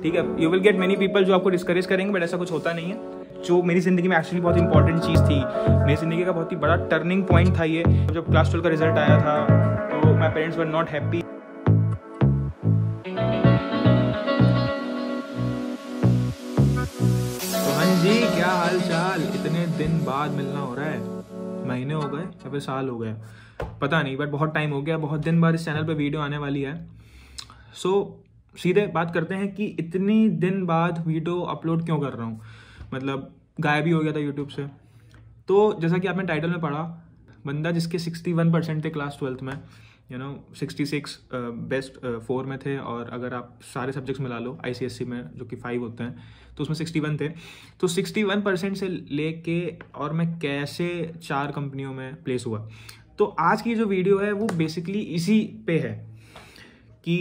ठीक है। You will gate many people जो आपको डिस्करेज करेंगे, बट ऐसा कुछ होता नहीं है। जो मेरी ज़िंदगी में एक्चुअली बहुत इंपॉर्टेंट चीज़ थी, मेरी ज़िंदगी का बहुत ही बड़ा टर्निंग पॉइंट था ये। जब क्लास 12 का रिजल्ट आया था तो my parents were not happy. तो हाँ जी, क्या हाल चाल? इतने दिन बाद मिलना हो रहा है, महीने हो गए या फिर साल हो गए पता नहीं, बट बहुत टाइम हो गया, बहुत दिन बाद इस चैनल पे वीडियो आने वाली है। सो सीधे बात करते हैं कि इतनी दिन बाद वीडियो अपलोड क्यों कर रहा हूँ। मतलब गायब ही हो गया था यूट्यूब से। तो जैसा कि आपने टाइटल में पढ़ा, बंदा जिसके 61% थे क्लास 12 में, 66 बेस्ट 4 में थे, और अगर आप सारे सब्जेक्ट्स मिला लो ICSE में जो कि 5 होते हैं तो उसमें 61 थे। तो 61% से लेके और मैं कैसे 4 कंपनियों में प्लेस हुआ। तो आज की जो वीडियो है वो बेसिकली इसी पे है कि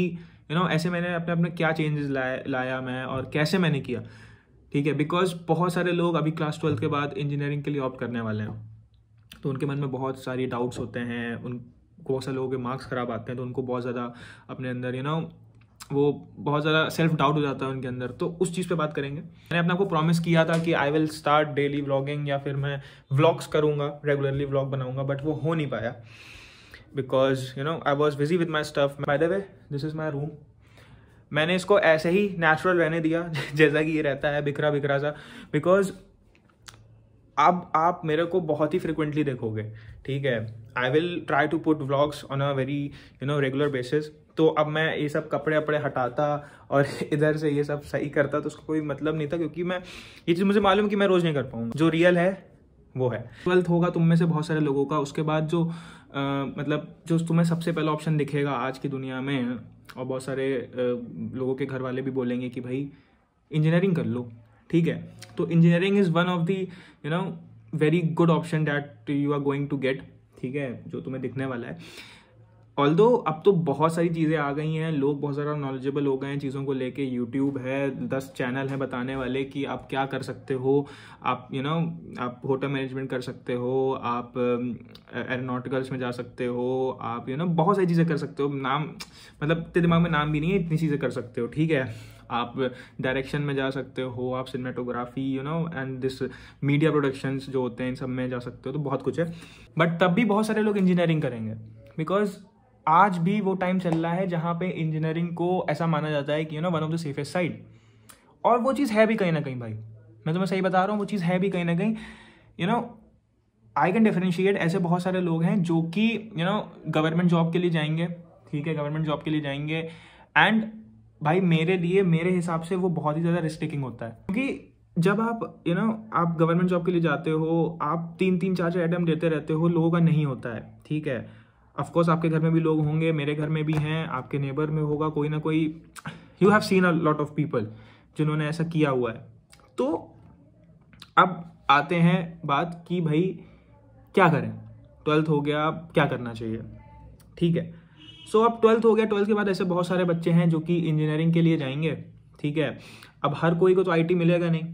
ऐसे मैंने अपने क्या चेंजेस लाया मैं, और कैसे मैंने किया। ठीक है, बिकॉज बहुत सारे लोग अभी क्लास 12 के बाद इंजीनियरिंग के लिए ऑप्ट करने वाले हैं, तो उनके मन में बहुत सारी डाउट्स होते हैं, बहुत सारे लोगों के मार्क्स ख़राब आते हैं, तो उनको बहुत ज़्यादा अपने अंदर वो बहुत ज़्यादा सेल्फ डाउट हो जाता है उनके अंदर। तो उस चीज़ पे बात करेंगे। मैंने अपने आपको प्रॉमिस किया था कि I will start daily vlogging, या फिर मैं व्लॉग्स करूँगा, रेगुलरली व्लॉग बनाऊँगा, बट वो हो नहीं पाया because I was busy with my stuff. Bye the way, this is my room. मैंने इसको ऐसे ही नेचुरल रहने दिया जैसा कि ये रहता है, बिखरा बिखरा सा, बिकॉज अब आप मेरे को बहुत ही फ्रिक्वेंटली देखोगे। ठीक है, I will try to put vlogs on a very regular basis. तो अब मैं ये सब कपड़े वपड़े हटाता और इधर से ये सब सही करता तो उसका कोई मतलब नहीं था, क्योंकि मैं ये चीज़ मुझे मालूम कि मैं रोज़ नहीं कर पाऊंगा। जो रियल है वो है। 12th होगा तुम में से बहुत सारे लोगों का, उसके बाद जो मतलब जो तुम्हें सबसे पहला ऑप्शन दिखेगा आज की दुनिया में, और बहुत सारे लोगों के घर वाले भी बोलेंगे कि भाई इंजीनियरिंग कर लो। ठीक है, तो engineering is one of the very good option that you are going to get. ठीक है, जो तुम्हें दिखने वाला है। ऑल्दो अब तो बहुत सारी चीज़ें आ गई हैं, लोग बहुत ज़्यादा नॉलेजेबल हो गए हैं चीज़ों को लेके। यूट्यूब है, 10 चैनल हैं बताने वाले कि आप क्या कर सकते हो। आप आप होटल मैनेजमेंट कर सकते हो, आप एरोनॉटिकल्स में जा सकते हो, आप बहुत सारी चीज़ें कर सकते हो। नाम मतलब तेरे दिमाग में नाम भी नहीं है, इतनी चीज़ें कर सकते हो। ठीक है, आप डायरेक्शन में जा सकते हो, आप cinematography and this media productions जो होते हैं इन सब में जा सकते हो। तो बहुत कुछ है, बट तब भी बहुत सारे लोग इंजीनियरिंग करेंगे, बिकॉज आज भी वो टाइम चल रहा है जहाँ पे इंजीनियरिंग को ऐसा माना जाता है कि one of the safest side. और वो चीज़ है भी कहीं ना कहीं भाई, मैं तुम्हें सही बता रहा हूँ, वो चीज़ है भी कहीं ना कहीं। आई कैन डिफरेंशिएट ऐसे बहुत सारे लोग हैं जो कि गवर्नमेंट जॉब के लिए जाएंगे। ठीक है, गवर्नमेंट जॉब के लिए जाएंगे, एंड भाई मेरे हिसाब से वो बहुत ही ज़्यादा रिस्ट्रिक्टिंग होता है, क्योंकि जब आप आप गवर्नमेंट जॉब के लिए जाते हो, आप 3-4 अटेम्प्ट देते रहते हो, लोगों का नहीं होता है। ठीक है, ऑफकोर्स आपके घर में भी लोग होंगे, मेरे घर में भी हैं, आपके नेबर में होगा कोई ना कोई। You have seen a lot of people जिन्होंने ऐसा किया हुआ है। तो अब आते हैं बात कि भाई क्या करें, 12th हो गया, अब क्या करना चाहिए। ठीक है, सो अब 12th हो गया, 12th के बाद ऐसे बहुत सारे बच्चे हैं जो कि इंजीनियरिंग के लिए जाएंगे। ठीक है, अब हर कोई को तो IT मिलेगा नहीं।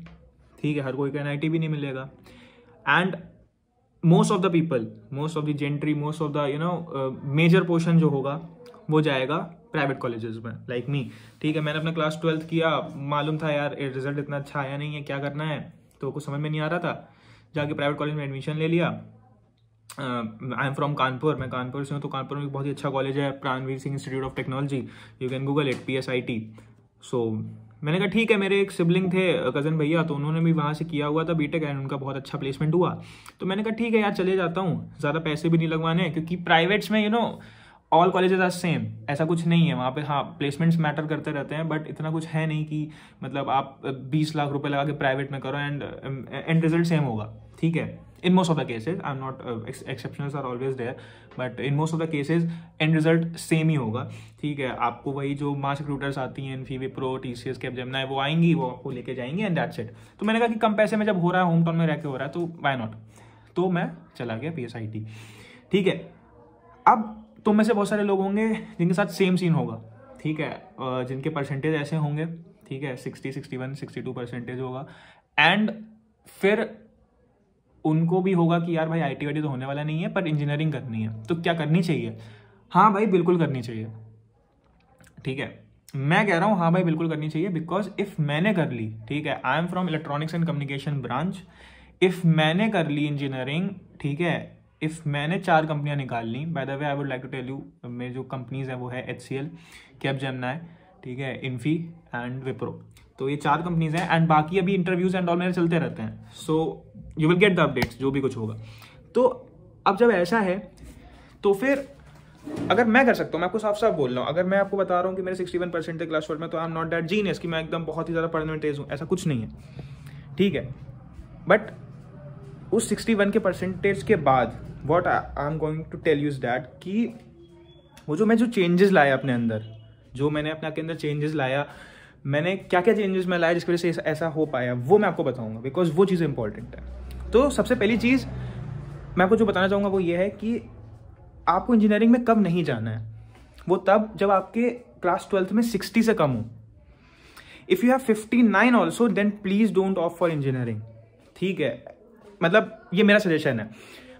ठीक है, हर कोई का NIT भी नहीं मिलेगा, and most of the people, most of the gentry, most of the major portion जो होगा वो जाएगा प्राइवेट कॉलेजेस में, लाइक मी। ठीक है, मैंने अपना क्लास 12th किया, मालूम था यार रिजल्ट इतना अच्छा आया नहीं है, क्या करना है, तो कुछ समझ में नहीं आ रहा था। जाके प्राइवेट कॉलेज में एडमिशन ले लिया। आई एम फ्रॉम कानपुर, मैं कानपुर से हूँ, तो कानपुर में बहुत ही अच्छा कॉलेज है, Pranveer Singh institute of technology, you can Google it, PSIT। सो मैंने कहा ठीक है, मेरे एक सिबलिंग थे, कज़न भैया, तो उन्होंने भी वहाँ से किया हुआ था बीटेक, एंड उनका बहुत अच्छा प्लेसमेंट हुआ। तो मैंने कहा ठीक है यार, चले जाता हूँ, ज़्यादा पैसे भी नहीं लगवाने, क्योंकि प्राइवेट्स में ऑल कॉलेजेस आर सेम, ऐसा कुछ नहीं है वहाँ पे। हाँ, प्लेसमेंट्स मैटर करते रहते हैं, बट इतना कुछ है नहीं कि मतलब आप 20 लाख रुपए लगा के प्राइवेट में करो एंड रिजल्ट सेम होगा। ठीक है, in most of the cases, I'm not exceptions are always there, but in most of the cases end result same ही होगा। ठीक है, आपको वही जो मास रिक्रूटर्स आती हैं, Fivi Pro, TCS, Capgemini, वो आएंगी, वो आपको लेके जाएंगी, एंड दैट्स इट। तो मैंने कहा कि कम पैसे में जब हो रहा है, होम टाउन में रह के हो रहा है, तो वाई नॉट। तो मैं चला गया PSIT। ठीक है, अब तुम में से बहुत सारे लोग होंगे जिनके साथ सेम सीन होगा। ठीक है, जिनके परसेंटेज ऐसे होंगे। ठीक है, 60, 61, 62% होगा, एंड फिर उनको भी होगा कि यार भाई IT तो होने वाला नहीं है, पर इंजीनियरिंग करनी है, तो क्या करनी चाहिए। हाँ भाई, बिल्कुल करनी चाहिए। ठीक है, मैं कह रहा हूँ हाँ भाई बिल्कुल करनी चाहिए, बिकॉज इफ़ मैंने कर ली, ठीक है, I am from electronics and communication branch, if मैंने कर ली इंजीनियरिंग, ठीक है, इफ़ मैंने 4 कंपनियां निकाल ली, by the way I would like to tell you, मेरी जो कंपनीज हैं वो है HCL, कैपजेमिनी, ठीक है, इन्फी एंड विप्रो। तो ये 4 कंपनीज हैं, एंड बाकी अभी इंटरव्यूज एंड ऑल मेरे चलते रहते हैं, सो you will get the updates जो भी कुछ होगा। तो अब जब ऐसा है तो फिर अगर मैं कर सकता हूँ, मैं आपको साफ साफ बोल रहा हूँ, अगर मैं आपको बता रहा हूँ कि मेरे 61% थे क्लास 12 में, तो I am not that genius कि मैं एकदम बहुत ही ज़्यादा पढ़ने में तेज हूँ, ऐसा कुछ नहीं है, ठीक है। बट उस 61 के परसेंटेज के बाद what I am going to tell you is that कि वो जो चेंजेस लाया अपने अंदर, जो मैंने अपने के अंदर चेंजेस लाया, मैंने क्या क्या चेंजेस मैं लाया जिसकी वजह से ऐसा हो पाया, वो मैं आपको बताऊंगा, बिकॉज वो चीज़ इंपॉर्टेंट है। तो सबसे पहली चीज़ मैं आपको जो बताना चाहूँगा वो ये है कि आपको इंजीनियरिंग में कब नहीं जाना है, वो तब जब आपके क्लास 12th में 60 से कम हो। If you have 59 also then please don't opt for engineering, ठीक है, मतलब ये मेरा सजेशन है।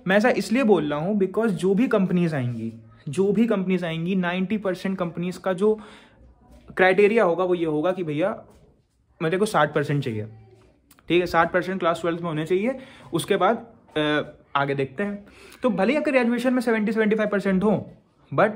मैं ऐसा इसलिए बोल रहा हूँ बिकॉज जो भी कंपनीज आएंगी 90% कंपनीज का जो क्राइटेरिया होगा वो ये होगा कि भैया मेरे को 60% चाहिए, ठीक है, 60% क्लास 12th में होने चाहिए, उसके बाद आगे देखते हैं। तो भले ही आपके ग्रेजुएशन में 70-75% हो, बट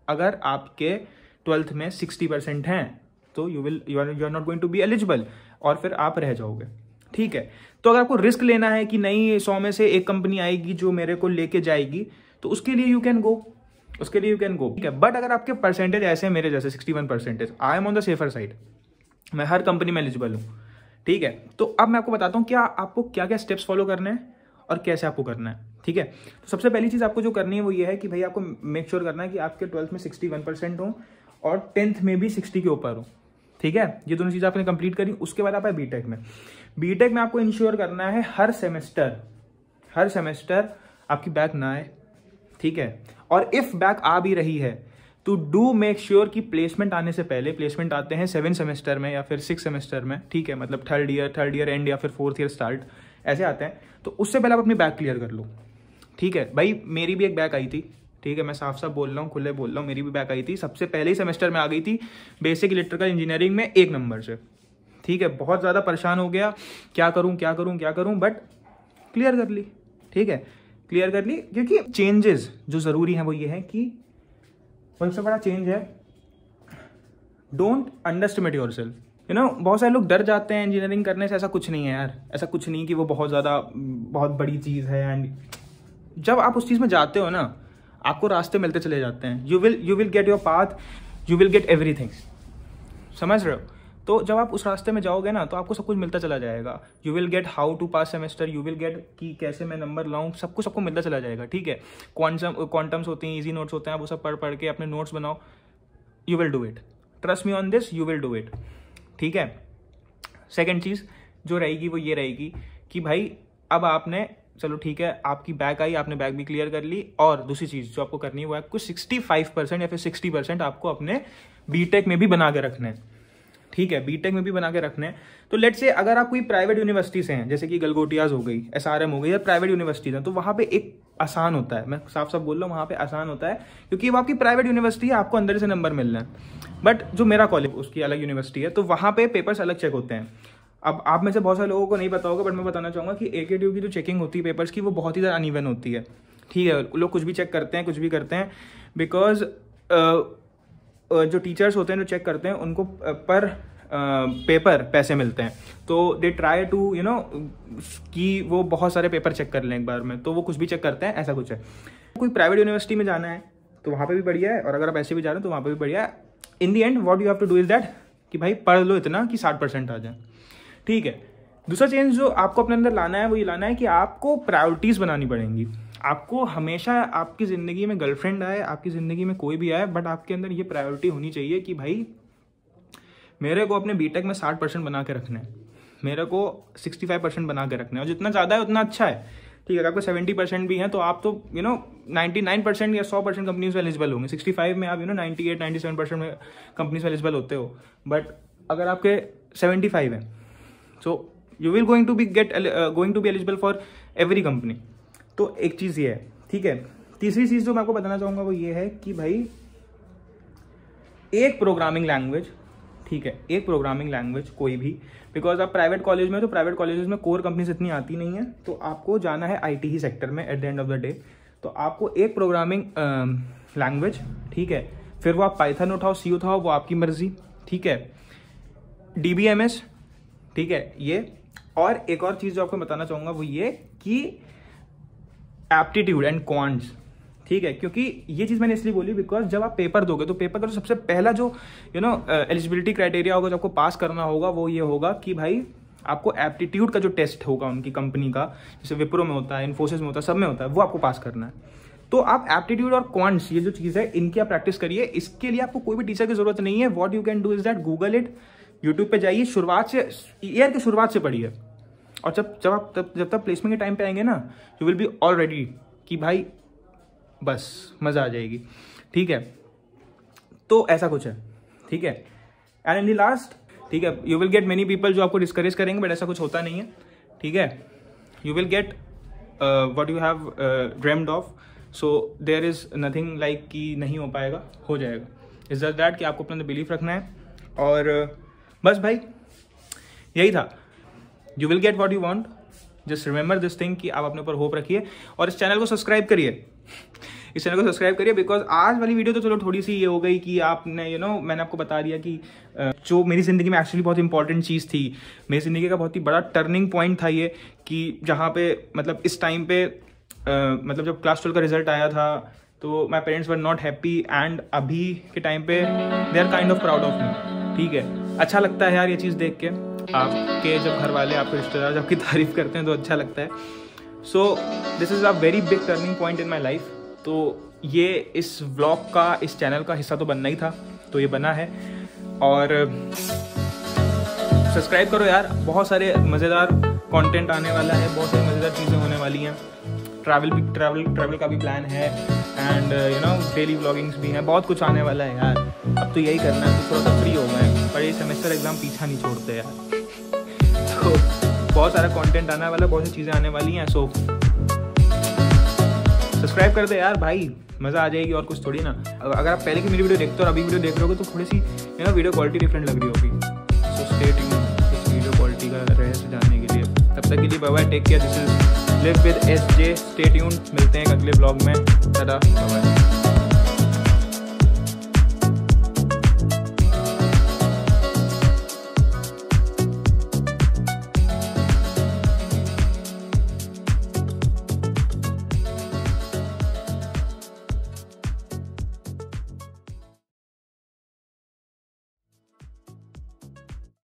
अगर आपके 12th में 60% हैं तो you are not going to be eligible, और फिर आप रह जाओगे, ठीक है। तो अगर आपको रिस्क लेना है कि नहीं 100 में से एक कंपनी आएगी जो मेरे को लेके जाएगी, तो उसके लिए यू कैन गो, ठीक है। बट अगर आपके परसेंटेज ऐसे हैं मेरे जैसे 61%, I am on the safer side, मैं हर कंपनी में एलिजिबल हूँ, ठीक है। तो अब मैं आपको बताता हूँ क्या आपको क्या क्या स्टेप्स फॉलो करने हैं और कैसे आपको करना है, ठीक है। तो सबसे पहली चीज़ आपको जो करनी है वो ये है कि भाई आपको मेक श्योर करना है कि आपके 12th में 61% हो और 10th में भी 60 के ऊपर हो, ठीक है। ये दोनों चीज़ आपने कंप्लीट करी, उसके बाद आप आए बीटेक में आपको इंश्योर करना है हर सेमेस्टर आपकी बैक ना आए, ठीक है। और इफ बैक आ भी रही है तो डू मेक श्योर कि प्लेसमेंट आने से पहले, प्लेसमेंट आते हैं 7 सेमेस्टर में या फिर 6 सेमेस्टर में, ठीक है, मतलब थर्ड ईयर एंड या फिर 4th ईयर स्टार्ट, ऐसे आते हैं। तो उससे पहले आप अपनी बैक क्लियर कर लो, ठीक है। भाई मेरी भी एक बैक आई थी, ठीक है, मैं साफ साफ बोल रहा हूँ, खुले बोल रहा हूँ, मेरी भी बैक आई थी, सबसे पहले ही सेमेस्टर में आ गई थी, बेसिक इलेक्ट्रिकल इंजीनियरिंग में 1 नंबर से, ठीक है। बहुत ज़्यादा परेशान हो गया, क्या करूँ, बट क्लियर कर ली, ठीक है, क्लियर कर ली। क्योंकि चेंजेस जो ज़रूरी हैं वो ये है कि सबसे बड़ा चेंज है, don't underestimate yourself, you know. बहुत सारे लोग डर जाते हैं इंजीनियरिंग करने से, ऐसा कुछ नहीं है यार, ऐसा कुछ नहीं कि वो बहुत बड़ी चीज़ है। एंड जब आप उस चीज़ में जाते हो ना, आपको रास्ते मिलते चले जाते हैं, you will get your path, you will get everything, समझ रहे हो। तो जब आप उस रास्ते में जाओगे ना तो आपको सब कुछ मिलता चला जाएगा, you will get how to pass semester, you will get कि कैसे मैं नंबर लाऊं, सबको मिलता चला जाएगा, ठीक है। क्वांटम्स होती हैं, इजी नोट्स होते हैं, वो सब पढ़ के अपने नोट्स बनाओ, you will do it, trust me on this, you will do it, ठीक है। सेकेंड चीज़ जो रहेगी वो ये रहेगी कि भाई अब आपने, चलो ठीक है, आपकी बैक आई, आपने बैक भी क्लियर कर ली, और दूसरी चीज़ जो आपको करनी है वो है कुछ 65% या फिर 60% आपको अपने बीटेक में भी बना के रखने हैं, ठीक है, बीटेक में भी बना के रखने हैं। तो लेट्स से अगर आप कोई प्राइवेट यूनिवर्सिटी से हैं, जैसे कि गलगोटियाज हो गई, SRM हो गई, या प्राइवेट यूनिवर्सिटीज हैं, तो वहाँ पे एक आसान होता है, मैं साफ साफ बोल रहा हूँ, वहाँ पे आसान होता है क्योंकि वो आपकी प्राइवेट यूनिवर्सिटी है, आपको अंदर से नंबर मिल रहे हैं। बट जो मेरा कॉलेज, उसकी अलग यूनिवर्सिटी है, तो वहाँ पे पेपर्स अलग चेक होते हैं। अब आप में से बहुत सारे लोगों को नहीं पता होगा, बट मैं बताना चाहूँगा कि AKTU की जो चेकिंग होती है पेपर्स की, वो बहुत ही ज़्यादा अनइवन होती है, ठीक है। लोग कुछ भी चेक करते हैं, कुछ भी करते हैं, बिकॉज जो टीचर्स होते हैं जो चेक करते हैं उनको पर पेपर पैसे मिलते हैं, तो they try to, you know, कि वो बहुत सारे पेपर चेक कर लें एक बार में, तो वो कुछ भी चेक करते हैं, ऐसा कुछ है। कोई प्राइवेट यूनिवर्सिटी में जाना है तो वहाँ पे भी बढ़िया है, और अगर आप ऐसे भी जा रहे हो तो वहाँ पे भी बढ़िया है। In the end what you have to do is that कि भाई पढ़ लो इतना कि 60% आ जाए, ठीक है। दूसरा चेंज जो आपको अपने अंदर लाना है वो ये लाना है कि आपको प्रायोरिटीज़ बनानी पड़ेंगी। आपको हमेशा आपकी ज़िंदगी में गर्लफ्रेंड आए, आपकी ज़िंदगी में कोई भी आए, बट आपके अंदर ये प्रायोरिटी होनी चाहिए कि भाई मेरे को अपने बीटेक में 60% बना के रखना है, मेरे को 65% बना के रखना है, और जितना ज़्यादा है उतना अच्छा है, ठीक है। अगर आपको 70% भी है तो आप तो 99% या 100% कंपनीज में एलिजिबल होंगे, 65 में आप 98-97% में कंपनीज में एलिजिबल होते हो। बट अगर आपके 75 है so you will going to be eligible for every company. तो एक चीज़ ये है, ठीक है। तीसरी चीज़ जो मैं आपको बताना चाहूँगा वो ये है कि भाई एक प्रोग्रामिंग लैंग्वेज, ठीक है, एक प्रोग्रामिंग लैंग्वेज कोई भी, बिकॉज आप प्राइवेट कॉलेज में, तो प्राइवेट कॉलेजेस में कोर कंपनीज इतनी आती नहीं है, तो आपको जाना है आईटी ही सेक्टर में at the end of the day. तो आपको एक प्रोग्रामिंग लैंग्वेज, ठीक है, फिर वो आप पाइथन उठाओ, सी उठाओ, वो आपकी मर्जी, ठीक है, DBMS, ठीक है, ये। और एक और चीज़ जो आपको बताना चाहूँगा वो ये कि एप्टीट्यूड एंड क्वांट्स, ठीक है, क्योंकि ये चीज़ मैंने इसलिए बोली बिकॉज जब आप पेपर दोगे तो पेपर का तो सबसे पहला जो एलिजिबिलिटी क्राइटेरिया होगा जो आपको पास करना होगा वो ये होगा कि भाई आपको एप्टीट्यूड का जो टेस्ट होगा उनकी कंपनी का, जैसे विप्रो में होता है, इन्फोसिस में होता है, सब में होता है, वो आपको पास करना है। तो आप एप्टीट्यूड और क्वांट्स, ये जो चीज़ है, इनकी आप प्रैक्टिस करिए। इसके लिए आपको कोई भी टीचर की जरूरत नहीं है। What you can do is that, Google it, YouTube पे जाइए, शुरुआत से, ईयर की शुरुआत से पढ़िए, और जब तक प्लेसमेंट के टाइम पे आएंगे ना, you will be all ready कि भाई बस मज़ा आ जाएगी, ठीक है। तो ऐसा कुछ है, ठीक है। एंड इन द लास्ट, ठीक है, you will gate many people जो आपको डिस्करेज करेंगे, बट ऐसा कुछ होता नहीं है, ठीक है। You will get what you have dreamed of, so there is nothing like कि नहीं हो पाएगा, हो जाएगा। इज जस्ट दैट कि आपको अपना बिलीफ रखना है, और बस भाई यही था। You will get what you want, just remember this thing कि आप अपने ऊपर होप रखिए, और इस चैनल को सब्सक्राइब करिए, इस चैनल को सब्सक्राइब करिए, बिकॉज आज वाली वीडियो तो चलो थोड़ी सी ये हो गई कि आपने मैंने आपको बता दिया कि जो मेरी ज़िंदगी में एक्चुअली बहुत इंपॉर्टेंट चीज़ थी, मेरी ज़िंदगी का बहुत ही बड़ा टर्निंग पॉइंट था ये, कि जहाँ पे मतलब इस टाइम पे मतलब जब क्लास 12 का रिजल्ट आया था तो my parents were not happy, and अभी के टाइम पे they are kind of proud of me, ठीक है। अच्छा लगता है यार ये चीज़ देख के, आपके जब घर वाले, आपके रिश्तेदार जब आपकी तारीफ करते हैं तो अच्छा लगता है। So this is a very big turning point in my life. तो ये इस व्लॉग का, इस चैनल का हिस्सा तो बनना ही था, तो ये बना है। और सब्सक्राइब करो यार, बहुत सारे मज़ेदार कंटेंट आने वाला है, बहुत सारी मज़ेदार चीज़ें होने वाली हैं। ट्रैवल का भी प्लान है, एंड डेली व्लॉगिंग्स भी हैं, बहुत कुछ आने वाला है यार। अब तो यही करना है, तो थोड़ा सा फ्री हो गए, पर ये सेमेस्टर एग्जाम पीछा नहीं छोड़ते यार। तो बहुत सारा कंटेंट आने वाला है, बहुत सी चीज़ें आने वाली हैं। सो सब्सक्राइब कर दे यार भाई, मज़ा आ जाएगी, और कुछ थोड़ी ना। अगर आप पहले की मेरी वीडियो देखते हो और अभी वीडियो देख रहे हो तो थोड़ी सी वीडियो क्वालिटी डिफरेंट लग रही होगी। सो स्टे ट्यून्ड इस वीडियो क्वालिटी का रहस्य जानने के लिए। तब तक के लिए bye bye, take care, this is live with SJ, stay tuned, मिलते हैं अगले ब्लॉग में, टाटा, बाय बाय।